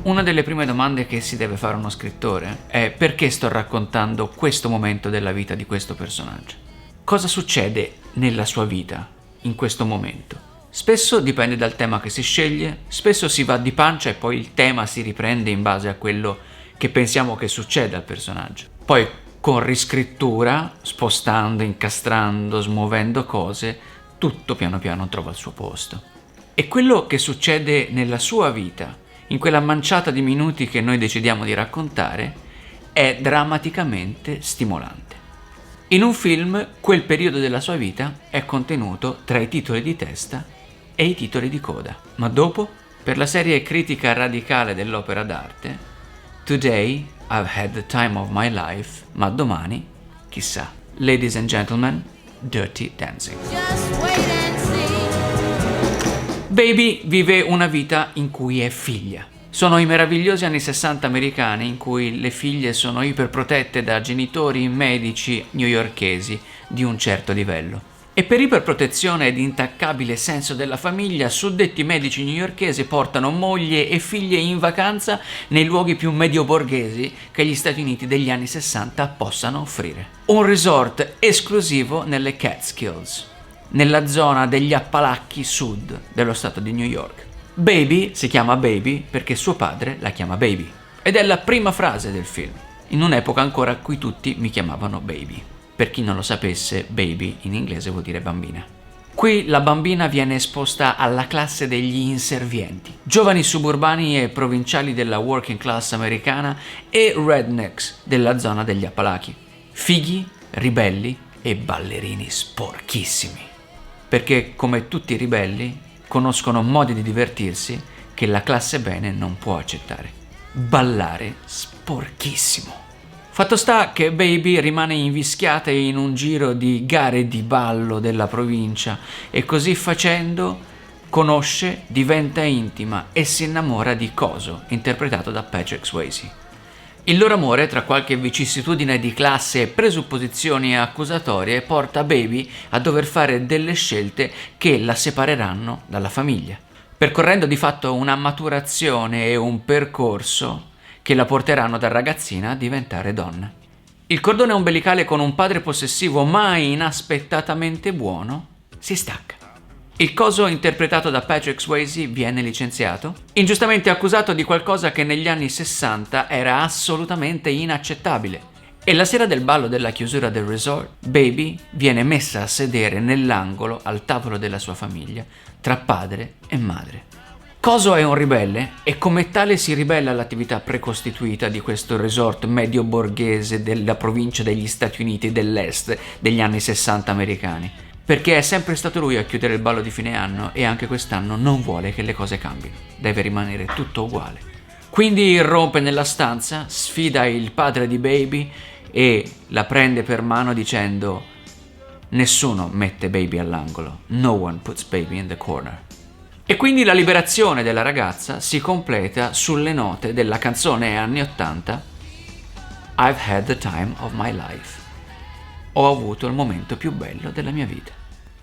Una delle prime domande che si deve fare uno scrittore è: perché sto raccontando questo momento della vita di questo personaggio? Cosa succede nella sua vita in questo momento? Spesso dipende dal tema che si sceglie, spesso si va di pancia e poi il tema si riprende in base a quello che pensiamo che succeda al personaggio. Poi con riscrittura, spostando, incastrando, smuovendo cose, tutto piano piano trova il suo posto. E quello che succede nella sua vita, in quella manciata di minuti che noi decidiamo di raccontare, è drammaticamente stimolante. In un film, quel periodo della sua vita è contenuto tra i titoli di testa e i titoli di coda. Ma dopo, per la serie critica radicale dell'opera d'arte, Today I've had the time of my life, ma domani, chissà. Ladies and gentlemen, Dirty Dancing. Just wait and see. Baby vive una vita in cui è figlia. Sono i meravigliosi anni 60 americani in cui le figlie sono iperprotette da genitori medici newyorkesi di un certo livello. E per iperprotezione ed intaccabile senso della famiglia, suddetti medici newyorkesi portano moglie e figlie in vacanza nei luoghi più medio-borghesi che gli Stati Uniti degli anni 60 possano offrire. Un resort esclusivo nelle Catskills, nella zona degli Appalacchi Sud dello stato di New York. Baby si chiama Baby perché suo padre la chiama Baby. Ed è la prima frase del film, in un'epoca ancora a cui tutti mi chiamavano Baby. Per chi non lo sapesse, baby in inglese vuol dire bambina. Qui la bambina viene esposta alla classe degli inservienti, giovani suburbani e provinciali della working class americana e rednecks della zona degli Appalachi, fighi, ribelli e ballerini sporchissimi. Perché, come tutti i ribelli, conoscono modi di divertirsi che la classe bene non può accettare. Ballare sporchissimo. Fatto sta che Baby rimane invischiata in un giro di gare di ballo della provincia e così facendo conosce, diventa intima e si innamora di Coso, interpretato da Patrick Swayze. Il loro amore, tra qualche vicissitudine di classe e presupposizioni accusatorie, porta Baby a dover fare delle scelte che la separeranno dalla famiglia, percorrendo di fatto una maturazione e un percorso che la porteranno da ragazzina a diventare donna. Il cordone ombelicale con un padre possessivo ma inaspettatamente buono si stacca. Il Coso, interpretato da Patrick Swayze, viene licenziato, ingiustamente accusato di qualcosa che negli anni 60 era assolutamente inaccettabile. E la sera del ballo della chiusura del resort, Baby viene messa a sedere nell'angolo al tavolo della sua famiglia, tra padre e madre. Coso è un ribelle e come tale si ribella all'attività precostituita di questo resort medio borghese della provincia degli Stati Uniti dell'Est degli anni 60 americani, perché è sempre stato lui a chiudere il ballo di fine anno e anche quest'anno non vuole che le cose cambino, deve rimanere tutto uguale. Quindi irrompe nella stanza, sfida il padre di Baby e la prende per mano dicendo: nessuno mette Baby all'angolo, no one puts Baby in the corner. E quindi la liberazione della ragazza si completa sulle note della canzone anni 80 I've had the time of my life. Ho avuto il momento più bello della mia vita.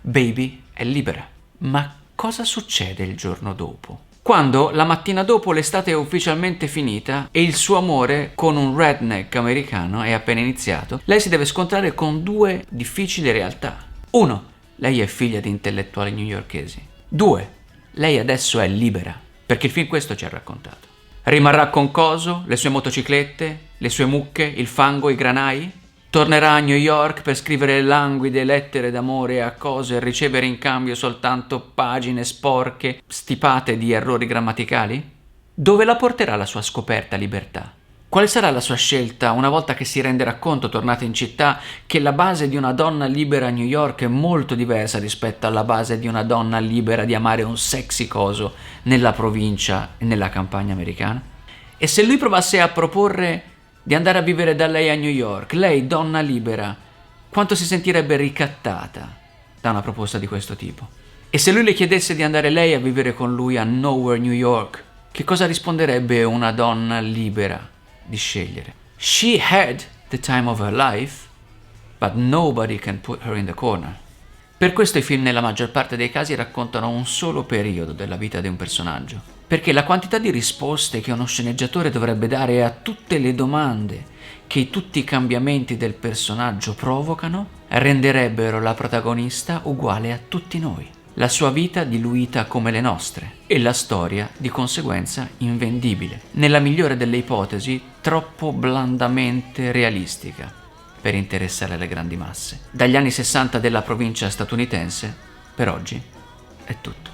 Baby è libera. Ma cosa succede il giorno dopo? Quando la mattina dopo l'estate è ufficialmente finita e il suo amore con un redneck americano è appena iniziato, lei si deve scontrare con due difficili realtà. 1. Lei è figlia di intellettuali newyorkesi. 2. Lei adesso è libera, perché il film questo ci ha raccontato. Rimarrà con Coso, le sue motociclette, le sue mucche, il fango, i granai? Tornerà a New York per scrivere languide lettere d'amore a Coso e ricevere in cambio soltanto pagine sporche, stipate di errori grammaticali? Dove la porterà la sua scoperta libertà? Quale sarà la sua scelta una volta che si renderà conto, tornata in città, che la base di una donna libera a New York è molto diversa rispetto alla base di una donna libera di amare un sexy Coso nella provincia e nella campagna americana? E se lui provasse a proporre di andare a vivere da lei a New York, lei, donna libera, quanto si sentirebbe ricattata da una proposta di questo tipo? E se lui le chiedesse di andare lei a vivere con lui a Nowhere, New York, che cosa risponderebbe una donna libera di scegliere? She had the time of her life, but nobody can put her in the corner. Per questo i film nella maggior parte dei casi raccontano un solo periodo della vita di un personaggio, perché la quantità di risposte che uno sceneggiatore dovrebbe dare a tutte le domande che tutti i cambiamenti del personaggio provocano renderebbero la protagonista uguale a tutti noi, la sua vita diluita come le nostre e la storia di conseguenza invendibile, nella migliore delle ipotesi troppo blandamente realistica per interessare le grandi masse. Dagli anni 60 della provincia statunitense, per oggi, è tutto.